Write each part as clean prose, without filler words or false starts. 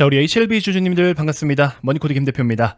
자, 우리 HLB 주주님들 반갑습니다. 머니코드 김 대표입니다.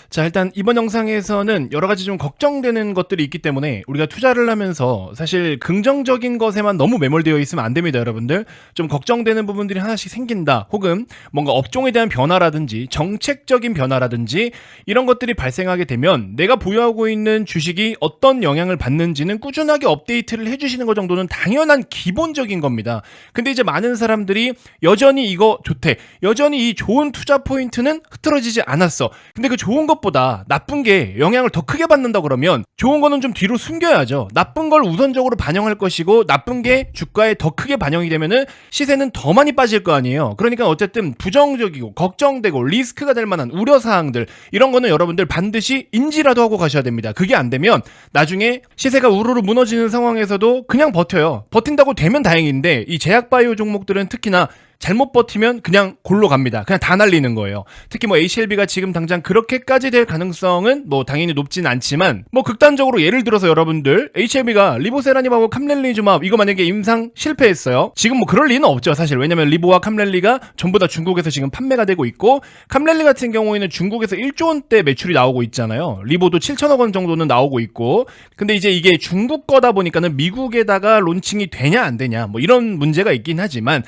자, 일단 이번 영상에서는 여러 가지 좀 걱정되는 것들이 있기 때문에 우리가 투자를 하면서 사실 긍정적인 것에만 너무 매몰되어 있으면 안 됩니다, 여러분들. 좀 걱정되는 부분들이 하나씩 생긴다, 혹은 뭔가 업종에 대한 변화라든지 정책적인 변화라든지 이런 것들이 발생하게 되면 내가 보유하고 있는 주식이 어떤 영향을 받는지는 꾸준하게 업데이트를 해주시는 것 정도는 당연한 기본적인 겁니다. 근데 이제 많은 사람들이 여전히 이거 좋대, 여전히 이 좋은 투자 포인트는 흐트러지지 않았어, 근데 그 좋은 것보다 나쁜 게 영향을 더 크게 받는다 그러면 좋은 거는 좀 뒤로 숨겨야죠. 나쁜 걸 우선적으로 반영할 것이고, 나쁜 게 주가에 더 크게 반영이 되면은 시세는 더 많이 빠질 거 아니에요. 그러니까 어쨌든 부정적이고 걱정되고 리스크가 될 만한 우려사항들, 이런 거는 여러분들 반드시 인지라도 하고 가셔야 됩니다. 그게 안 되면 나중에 시세가 우르르 무너지는 상황에서도 그냥 버텨요. 버틴다고 되면 다행인데, 이 제약바이오 종목들은 특히나 잘못 버티면 그냥 골로 갑니다. 그냥 다 날리는 거예요. 특히 뭐 HLB가 지금 당장 그렇게까지 될 가능성은 뭐 당연히 높진 않지만, 뭐 극단적으로 예를 들어서 여러분들 HLB가 리보세라님하고 캄렐리주맙 이거 만약에 임상 실패했어요. 지금 뭐 그럴 리는 없죠, 사실. 왜냐면 리보와 캄렐리가 전부 다 중국에서 지금 판매가 되고 있고, 캄렐리 같은 경우에는 중국에서 1조 원대 매출이 나오고 있잖아요. 리보도 7천억 원 정도는 나오고 있고. 근데 이제 이게 중국 거다 보니까는 미국에다가 론칭이 되냐 안 되냐 뭐 이런 문제가 있긴 하지만,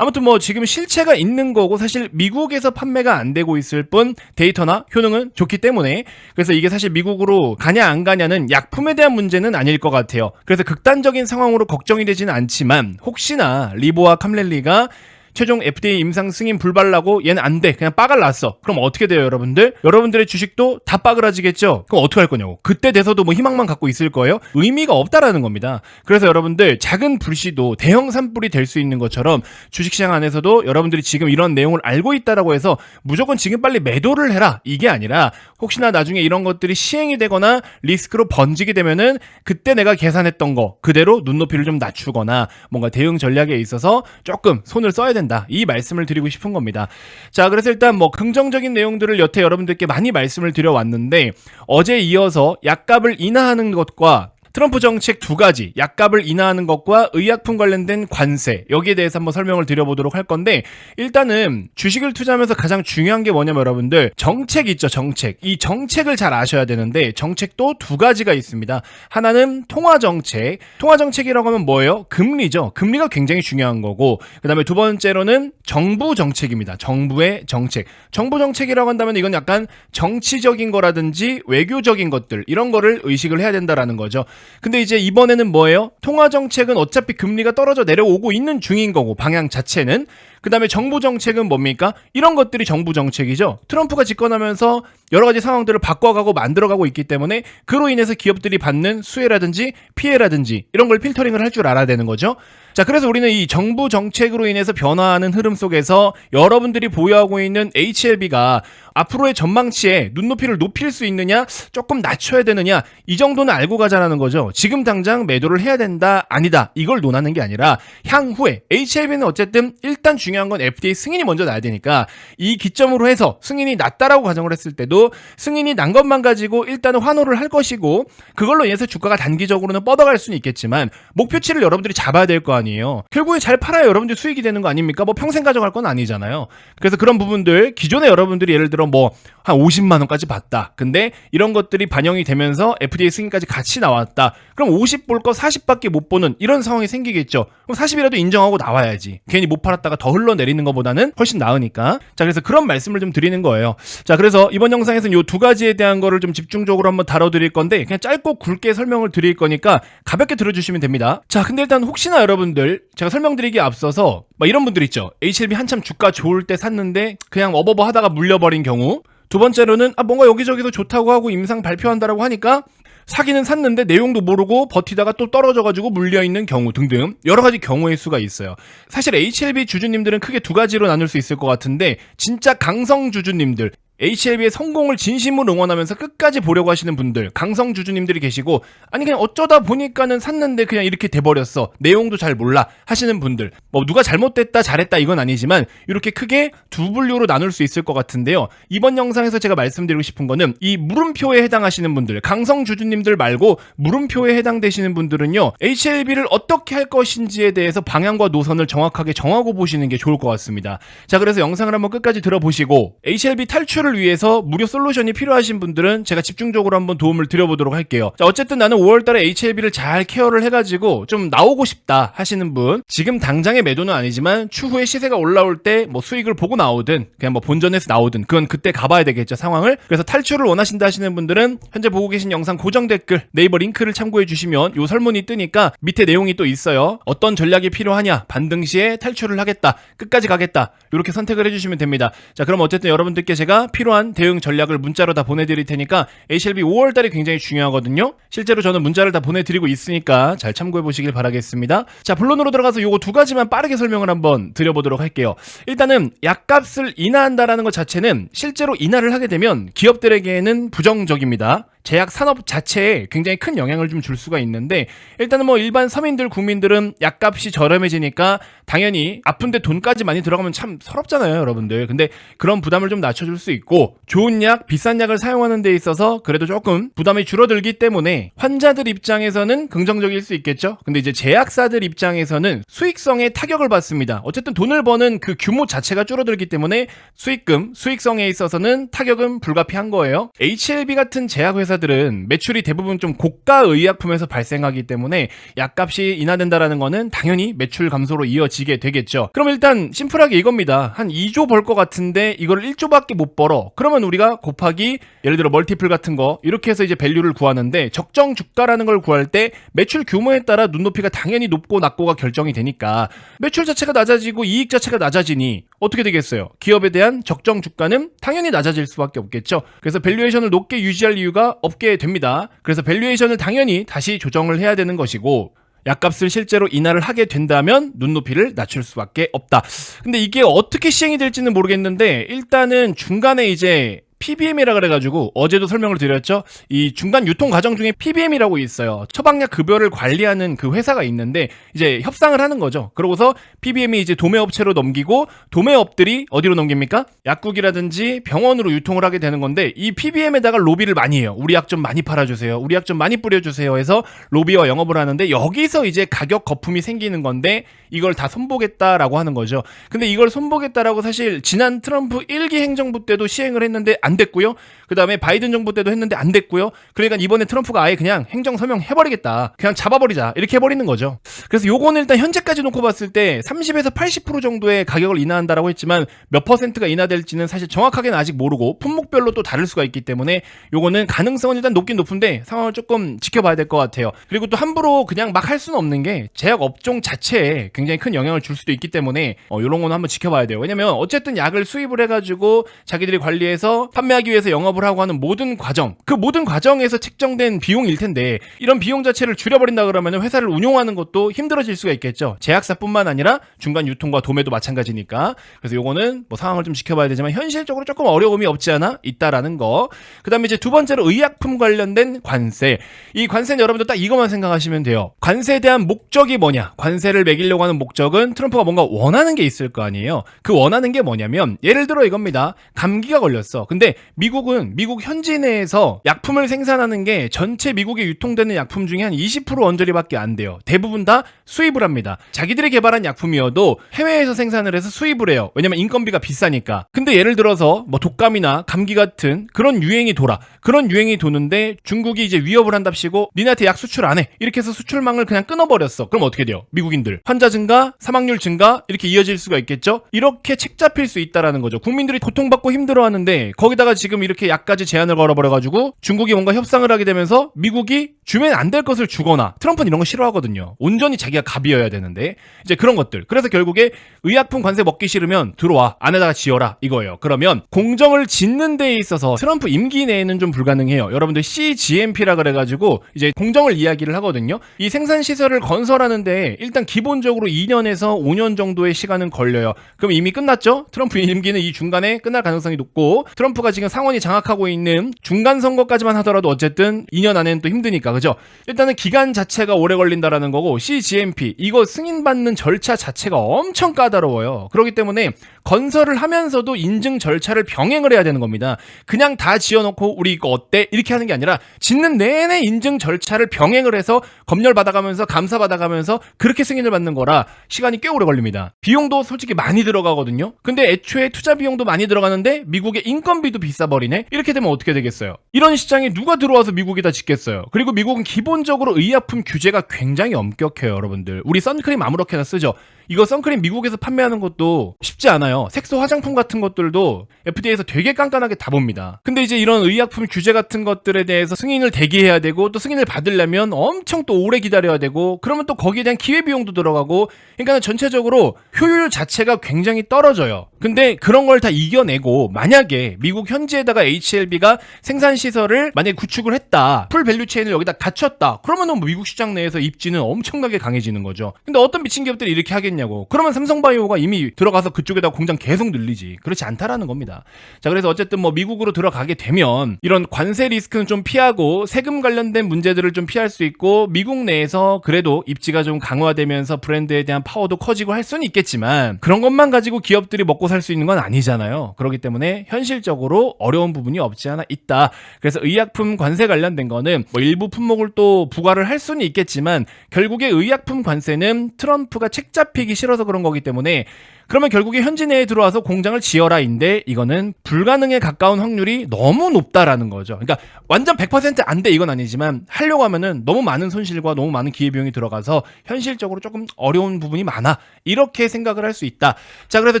아무튼 뭐 지금 실체가 있는 거고, 사실 미국에서 판매가 안 되고 있을 뿐 데이터나 효능은 좋기 때문에, 그래서 이게 사실 미국으로 가냐 안 가냐는 약품에 대한 문제는 아닐 것 같아요. 그래서 극단적인 상황으로 걱정이 되지는 않지만, 혹시나 리보와 캄렐리가 최종 FDA 임상 승인 불발라고 얘는 안 돼, 그냥 빠갈 났어, 그럼 어떻게 돼요, 여러분들? 여러분들의 주식도 다 빠그라지겠죠? 그럼 어떻게 할 거냐고. 그때 돼서도 뭐 희망만 갖고 있을 거예요? 의미가 없다라는 겁니다. 그래서 여러분들, 작은 불씨도 대형 산불이 될 수 있는 것처럼 주식시장 안에서도 여러분들이 지금 이런 내용을 알고 있다라고 해서 무조건 지금 빨리 매도를 해라, 이게 아니라 혹시나 나중에 이런 것들이 시행이 되거나 리스크로 번지게 되면은 그때 내가 계산했던 거 그대로 눈높이를 좀 낮추거나 뭔가 대응 전략에 있어서 조금 손을 써야 된다, 이 말씀을 드리고 싶은 겁니다. 자, 그래서 일단 뭐 긍정적인 내용들을 여태 여러분들께 많이 말씀을 드려왔는데, 어제 이어서 약값을 인하하는 것과 트럼프 정책 두 가지, 약값을 인하하는 것과 의약품 관련된 관세, 여기에 대해서 한번 설명을 드려보도록 할 건데, 일단은 주식을 투자하면서 가장 중요한 게 뭐냐면 여러분들, 정책 있죠, 정책. 이 정책을 잘 아셔야 되는데, 정책도 두 가지가 있습니다. 하나는 통화정책. 통화정책이라고 하면 뭐예요? 금리죠. 금리가 굉장히 중요한 거고, 그 다음에 두 번째로는 정부 정책입니다. 정부의 정책. 정부 정책이라고 한다면 이건 약간 정치적인 거라든지 외교적인 것들, 이런 거를 의식을 해야 된다라는 거죠. 근데 이제 이번에는 뭐예요? 통화정책은 어차피 금리가 떨어져 내려오고 있는 중인 거고, 방향 자체는. 그 다음에 정부 정책은 뭡니까? 이런 것들이 정부 정책이죠. 트럼프가 집권하면서 여러 가지 상황들을 바꿔가고 만들어가고 있기 때문에, 그로 인해서 기업들이 받는 수혜라든지 피해라든지 이런 걸 필터링을 할 줄 알아야 되는 거죠. 자, 그래서 우리는 이 정부 정책으로 인해서 변화하는 흐름 속에서 여러분들이 보유하고 있는 HLB가 앞으로의 전망치에 눈높이를 높일 수 있느냐, 조금 낮춰야 되느냐, 이 정도는 알고 가자라는 거죠. 지금 당장 매도를 해야 된다, 아니다, 이걸 논하는 게 아니라 향후에 HLB는 어쨌든 일단 중요한 건 FDA 승인이 먼저 나야 되니까, 이 기점으로 해서 승인이 났다라고 가정을 했을 때도 승인이 난 것만 가지고 일단은 환호를 할 것이고, 그걸로 인해서 주가가 단기적으로는 뻗어갈 수는 있겠지만 목표치를 여러분들이 잡아야 될 거 아니에요. 결국에 잘 팔아야 여러분들 수익이 되는 거 아닙니까? 뭐 평생 가져갈 건 아니잖아요. 그래서 그런 부분들, 기존에 여러분들이 예를 들어 뭐 한 50만 원까지 받다, 근데 이런 것들이 반영이 되면서 FDA 승인까지 같이 나왔다, 그럼 50 볼 거 40밖에 못 보는 이런 상황이 생기겠죠. 그럼 40이라도 인정하고 나와야지. 괜히 못 팔았다가 더 흘러내리는 것보다는 훨씬 나으니까. 자, 그래서 그런 말씀을 좀 드리는 거예요. 자, 그래서 이번 영상에서는 요 두 가지에 대한 거를 좀 집중적으로 한번 다뤄드릴 건데, 그냥 짧고 굵게 설명을 드릴 거니까 가볍게 들어주시면 됩니다. 자, 근데 일단 혹시나 여러분들, 제가 설명드리기에 앞서서 막 이런 분들 있죠. HLB 한참 주가 좋을 때 샀는데 그냥 어버버 하다가 물려버린 경우. 두 번째로는 뭔가 여기저기서 좋다고 하고 임상 발표한다라고 하니까 사기는 샀는데 내용도 모르고 버티다가 또 떨어져가지고 물려있는 경우 등등 여러 가지 경우의 수가 있어요. 사실 HLB 주주님들은 크게 두 가지로 나눌 수 있을 것 같은데, 진짜 강성 주주님들, HLB의 성공을 진심으로 응원하면서 끝까지 보려고 하시는 분들, 강성 주주님들이 계시고, 아니 그냥 어쩌다 보니까는 샀는데 그냥 이렇게 돼버렸어, 내용도 잘 몰라 하시는 분들, 뭐 누가 잘못됐다 잘했다 이건 아니지만 이렇게 크게 두 분류로 나눌 수 있을 것 같은데요. 이번 영상에서 제가 말씀드리고 싶은 거는 이 물음표에 해당하시는 분들, 강성 주주님들 말고 물음표에 해당되시는 분들은요, HLB를 어떻게 할 것인지에 대해서 방향과 노선을 정확하게 정하고 보시는 게 좋을 것 같습니다. 자, 그래서 영상을 한번 끝까지 들어보시고 HLB 탈출을 위해서 무료 솔루션이 필요하신 분들은 제가 집중적으로 한번 도움을 드려보도록 할게요. 자, 어쨌든 나는 5월달에 HLB를 잘 케어를 해가지고 좀 나오고 싶다 하시는 분, 지금 당장의 매도는 아니지만 추후에 시세가 올라올 때 뭐 수익을 보고 나오든 그냥 뭐 본전에서 나오든 그건 그때 가봐야 되겠죠, 상황을. 그래서 탈출을 원하신다 하시는 분들은 현재 보고 계신 영상 고정 댓글 네이버 링크를 참고해 주시면 요 설문이 뜨니까 밑에 내용이 또 있어요. 어떤 전략이 필요하냐, 반등 시에 탈출을 하겠다, 끝까지 가겠다, 이렇게 선택을 해주시면 됩니다. 자, 그럼 어쨌든 여러분들께 제가 필요한 대응 전략을 문자로 다 보내드릴 테니까 HLB 5월달이 굉장히 중요하거든요. 실제로 저는 문자를 다 보내드리고 있으니까 잘 참고해 보시길 바라겠습니다. 자, 본론으로 들어가서 요거 두 가지만 빠르게 설명을 한번 드려보도록 할게요. 일단은 약값을 인하한다라는 것 자체는 실제로 인하를 하게 되면 기업들에게는 부정적입니다. 제약 산업 자체에 굉장히 큰 영향을 좀 줄 수가 있는데, 일단은 뭐 일반 서민들, 국민들은 약값이 저렴해지니까 당연히 아픈데 돈까지 많이 들어가면 참 서럽잖아요, 여러분들. 근데 그런 부담을 좀 낮춰줄 수 있고, 좋은 약, 비싼 약을 사용하는 데 있어서 그래도 조금 부담이 줄어들기 때문에 환자들 입장에서는 긍정적일 수 있겠죠. 근데 이제 제약사들 입장에서는 수익성에 타격을 받습니다. 어쨌든 돈을 버는 그 규모 자체가 줄어들기 때문에 수익성에 있어서는 타격은 불가피한 거예요. HLB 같은 제약회사들은 매출이 대부분 좀 고가 의약품에서 발생하기 때문에 약값이 인하된다라는 거는 당연히 매출 감소로 이어지게 되겠죠. 그럼 일단 심플하게 이겁니다. 한 2조 벌 것 같은데 이걸 1조밖에 못 벌어. 그러면 우리가 곱하기 예를 들어 멀티플 같은 거 이렇게 해서 이제 밸류를 구하는데, 적정 주가라는 걸 구할 때 매출 규모에 따라 눈높이가 당연히 높고 낮고가 결정이 되니까 매출 자체가 낮아지고 이익 자체가 낮아지니 어떻게 되겠어요? 기업에 대한 적정 주가는 당연히 낮아질 수밖에 없겠죠. 그래서 밸류에이션을 높게 유지할 이유가 없게 됩니다. 그래서 밸류에이션을 당연히 다시 조정을 해야 되는 것이고, 약값을 실제로 인하를 하게 된다면 눈높이를 낮출 수밖에 없다. 근데 이게 어떻게 시행이 될지는 모르겠는데, 일단은 중간에 이제 PBM이라 그래가지고 어제도 설명을 드렸죠. 이 중간 유통 과정 중에 PBM이라고 있어요. 처방약 급여를 관리하는 그 회사가 있는데 이제 협상을 하는 거죠. 그러고서 PBM이 이제 도매업체로 넘기고, 도매업들이 어디로 넘깁니까? 약국이라든지 병원으로 유통을 하게 되는 건데, 이 PBM에다가 로비를 많이 해요. 우리 약 좀 많이 팔아주세요, 우리 약 좀 많이 뿌려주세요 해서 로비와 영업을 하는데, 여기서 이제 가격 거품이 생기는 건데 이걸 다 손보겠다라고 하는 거죠. 근데 이걸 손보겠다라고 사실 지난 트럼프 1기 행정부 때도 시행을 했는데 안 됐고요. 그 다음에 바이든 정부 때도 했는데 안 됐고요. 그러니까 이번에 트럼프가 아예 그냥 행정 서명 해버리겠다, 그냥 잡아버리자, 이렇게 해버리는 거죠. 그래서 요거는 일단 현재까지 놓고 봤을 때 30에서 80% 정도의 가격을 인하한다라고 했지만 몇 퍼센트가 인하될지는 사실 정확하게는 아직 모르고 품목별로 또 다를 수가 있기 때문에 요거는 가능성은 일단 높긴 높은데 상황을 조금 지켜봐야 될 것 같아요. 그리고 또 함부로 그냥 막 할 수는 없는 게, 제약 업종 자체에 굉장히 큰 영향을 줄 수도 있기 때문에 요런 거는 한번 지켜봐야 돼요. 왜냐면 어쨌든 약을 수입을 해가지고 자기들이 관리해서 판매하기 위해서 영업을 하고 하는 모든 과정, 그 모든 과정에서 책정된 비용일 텐데, 이런 비용 자체를 줄여버린다 그러면 회사를 운용하는 것도 힘들어질 수가 있겠죠. 제약사뿐만 아니라 중간 유통과 도매도 마찬가지니까. 그래서 요거는 뭐 상황을 좀 지켜봐야 되지만 현실적으로 조금 어려움이 없지 않아 있다라는 거. 그 다음에 이제 두 번째로 의약품 관련된 관세. 이 관세는 여러분들 딱 이것만 생각하시면 돼요. 관세에 대한 목적이 뭐냐, 관세를 매기려고 하는 목적은 트럼프가 뭔가 원하는 게 있을 거 아니에요. 그 원하는 게 뭐냐면, 예를 들어 이겁니다. 감기가 걸렸어. 근데 미국은 미국 현지 내에서 약품을 생산하는 게 전체 미국에 유통되는 약품 중에 한 20% 언저리밖에 안 돼요. 대부분 다 수입을 합니다. 자기들이 개발한 약품이어도 해외에서 생산을 해서 수입을 해요. 왜냐면 인건비가 비싸니까. 근데 예를 들어서 뭐 독감이나 감기 같은 그런 유행이 그런 유행이 도는데 중국이 이제 위협을 한답시고 니네한테 약 수출 안 해, 이렇게 해서 수출망을 그냥 끊어버렸어. 그럼 어떻게 돼요? 미국인들 환자 증가, 사망률 증가, 이렇게 이어질 수가 있겠죠. 이렇게 책 잡힐 수 있다라는 거죠. 국민들이 고통받고 힘들어하는데 거기다가 지금 이렇게 약까지 제한을 걸어버려가지고 중국이 뭔가 협상을 하게 되면서 미국이 주면 안 될 것을 주거나, 트럼프는 이런 거 싫어하거든요. 온전히 자기가 갑이어야 되는데 이제 그런 것들. 그래서 결국에 의약품 관세 먹기 싫으면 들어와, 안에다가 지어라, 이거예요. 그러면 공정을 짓는 데에 있어서 트럼프 임기 내에는 좀 불가능해요. 여러분들 CGMP라 그래가지고 이제 공정을 이야기를 하거든요. 이 생산 시설을 건설하는데 일단 기본적으로 2년에서 5년 정도의 시간은 걸려요. 그럼 이미 끝났죠? 트럼프 임기는 이 중간에 끝날 가능성이 높고, 트럼프가 선거가 지금 상원이 장악하고 있는 중간 선거까지만 하더라도 어쨌든 2년 안에는 또 힘드니까, 그죠? 일단은 기간 자체가 오래 걸린다라는 거고, CGMP 이거 승인받는 절차 자체가 엄청 까다로워요. 그렇기 때문에 건설을 하면서도 인증 절차를 병행을 해야 되는 겁니다. 그냥 다 지어놓고 우리 이거 어때? 이렇게 하는 게 아니라 짓는 내내 인증 절차를 병행을 해서 검열 받아가면서 감사 받아가면서 그렇게 승인을 받는 거라 시간이 꽤 오래 걸립니다. 비용도 솔직히 많이 들어가거든요. 근데 애초에 투자 비용도 많이 들어가는데 미국의 인건비도 비싸버리네? 이렇게 되면 어떻게 되겠어요? 이런 시장에 누가 들어와서 미국에다 짓겠어요? 그리고 미국은 기본적으로 의약품 규제가 굉장히 엄격해요, 여러분들. 우리 선크림 아무렇게나 쓰죠. 이거 선크림 미국에서 판매하는 것도 쉽지 않아요. 색소 화장품 같은 것들도 FDA에서 되게 깐깐하게 다 봅니다. 근데 이제 이런 의약품 규제 같은 것들에 대해서 승인을 대기해야 되고 또 승인을 받으려면 엄청 또 오래 기다려야 되고 그러면 또 거기에 대한 기회비용도 들어가고 그러니까 전체적으로 효율 자체가 굉장히 떨어져요. 근데 그런 걸 다 이겨내고 만약에 미국 현지에다가 HLB가 생산시설을 만약에 구축을 했다. 풀 밸류체인을 여기다 갖췄다. 그러면 뭐 미국 시장 내에서 입지는 엄청나게 강해지는 거죠. 근데 어떤 미친 기업들이 이렇게 하겠냐고. 그러면 삼성바이오가 이미 들어가서 그쪽에다 공장 계속 늘리지. 그렇지 않다라는 겁니다. 자, 그래서 어쨌든 뭐 미국으로 들어가게 되면 이런 관세 리스크는 좀 피하고 세금 관련된 문제들을 좀 피할 수 있고 미국 내에서 그래도 입지가 좀 강화되면서 브랜드에 대한 파워도 커지고 할 수는 있겠지만 그런 것만 가지고 기업들이 먹고 살 수 있는 건 아니잖아요. 그렇기 때문에 현실적으로 어려운 부분이 없지 않아 있다. 그래서 의약품 관세 관련된 거는 뭐 일부 품목을 또 부과를 할 수는 있겠지만 결국에 의약품 관세는 트럼프가 책 잡히기 싫어서 그런 거기 때문에 그러면 결국에 현지 내에 들어와서 공장을 지어라인데 이거는 불가능에 가까운 확률이 너무 높다라는 거죠. 그러니까 완전 100% 안 돼 이건 아니지만 하려고 하면은 너무 많은 손실과 너무 많은 기회비용이 들어가서 현실적으로 조금 어려운 부분이 많아. 이렇게 생각을 할 수 있다. 자, 그래서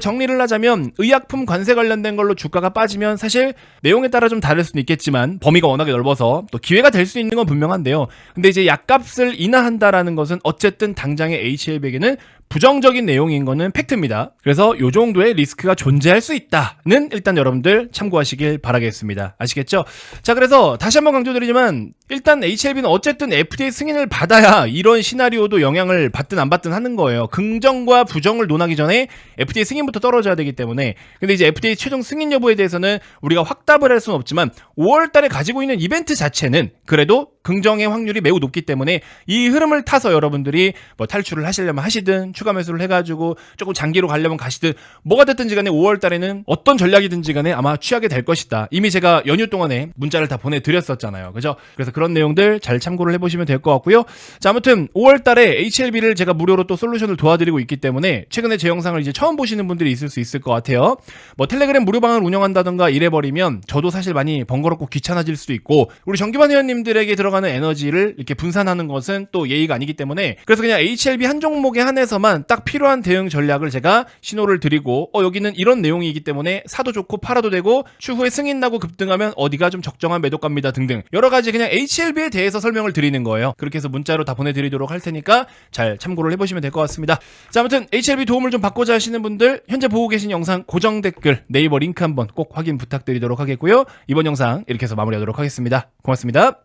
정리를 하자면 의약품 관세 관련된 걸로 주가가 빠지면 사실 내용에 따라 좀 다를 수는 있겠지만 범위가 워낙에 넓어서 또 기회가 될 수 있는 건 분명한데요. 근데 이제 약값을 인하한다라는 것은 어쨌든 당장의 HL백에는 부정적인 내용인 거는 팩트입니다. 그래서 이 정도의 리스크가 존재할 수 있다는 일단 여러분들 참고하시길 바라겠습니다. 아시겠죠? 자, 그래서 다시 한번 강조드리지만 일단 HLB는 어쨌든 FDA 승인을 받아야 이런 시나리오도 영향을 받든 안 받든 하는 거예요. 긍정과 부정을 논하기 전에 FDA 승인부터 떨어져야 되기 때문에 근데 이제 FDA 최종 승인 여부에 대해서는 우리가 확답을 할 수는 없지만 5월 달에 가지고 있는 이벤트 자체는 그래도 긍정의 확률이 매우 높기 때문에 이 흐름을 타서 여러분들이 뭐 탈출을 하시려면 하시든 추가 매수를 해가지고 조금 장기로 가려면 가시든 뭐가 됐든지 간에 5월 달에는 어떤 전략이든지 간에 아마 취하게 될 것이다. 이미 제가 연휴 동안에 문자를 다 보내드렸었잖아요. 그죠? 그래서 그런 내용들 잘 참고를 해보시면 될 것 같고요. 자, 아무튼 5월 달에 HLB를 제가 무료로 또 솔루션을 도와드리고 있기 때문에 최근에 제 영상을 이제 처음 보시는 분들이 있을 수 있을 것 같아요. 뭐 텔레그램 무료방을 운영한다던가 이래버리면 저도 사실 많이 번거롭고 귀찮아질 수도 있고 우리 정기반 회원님들에게 들어가는 에너지를 이렇게 분산하는 것은 또 예의가 아니기 때문에 그래서 그냥 HLB 한 종목에 한해서만 딱 필요한 대응 전략을 제가 신호를 드리고 여기는 이런 내용이기 때문에 사도 좋고 팔아도 되고 추후에 승인 나고 급등하면 어디가 좀 적정한 매도가입니다 등등 여러 가지 그냥 HLB에 대해서 설명을 드리는 거예요. 그렇게 해서 문자로 다 보내드리도록 할 테니까 잘 참고를 해보시면 될 것 같습니다. 자, 아무튼 HLB 도움을 좀 받고자 하시는 분들 현재 보고 계신 영상 고정 댓글 네이버 링크 한번 꼭 확인 부탁드리도록 하겠고요. 이번 영상 이렇게 해서 마무리하도록 하겠습니다. 고맙습니다.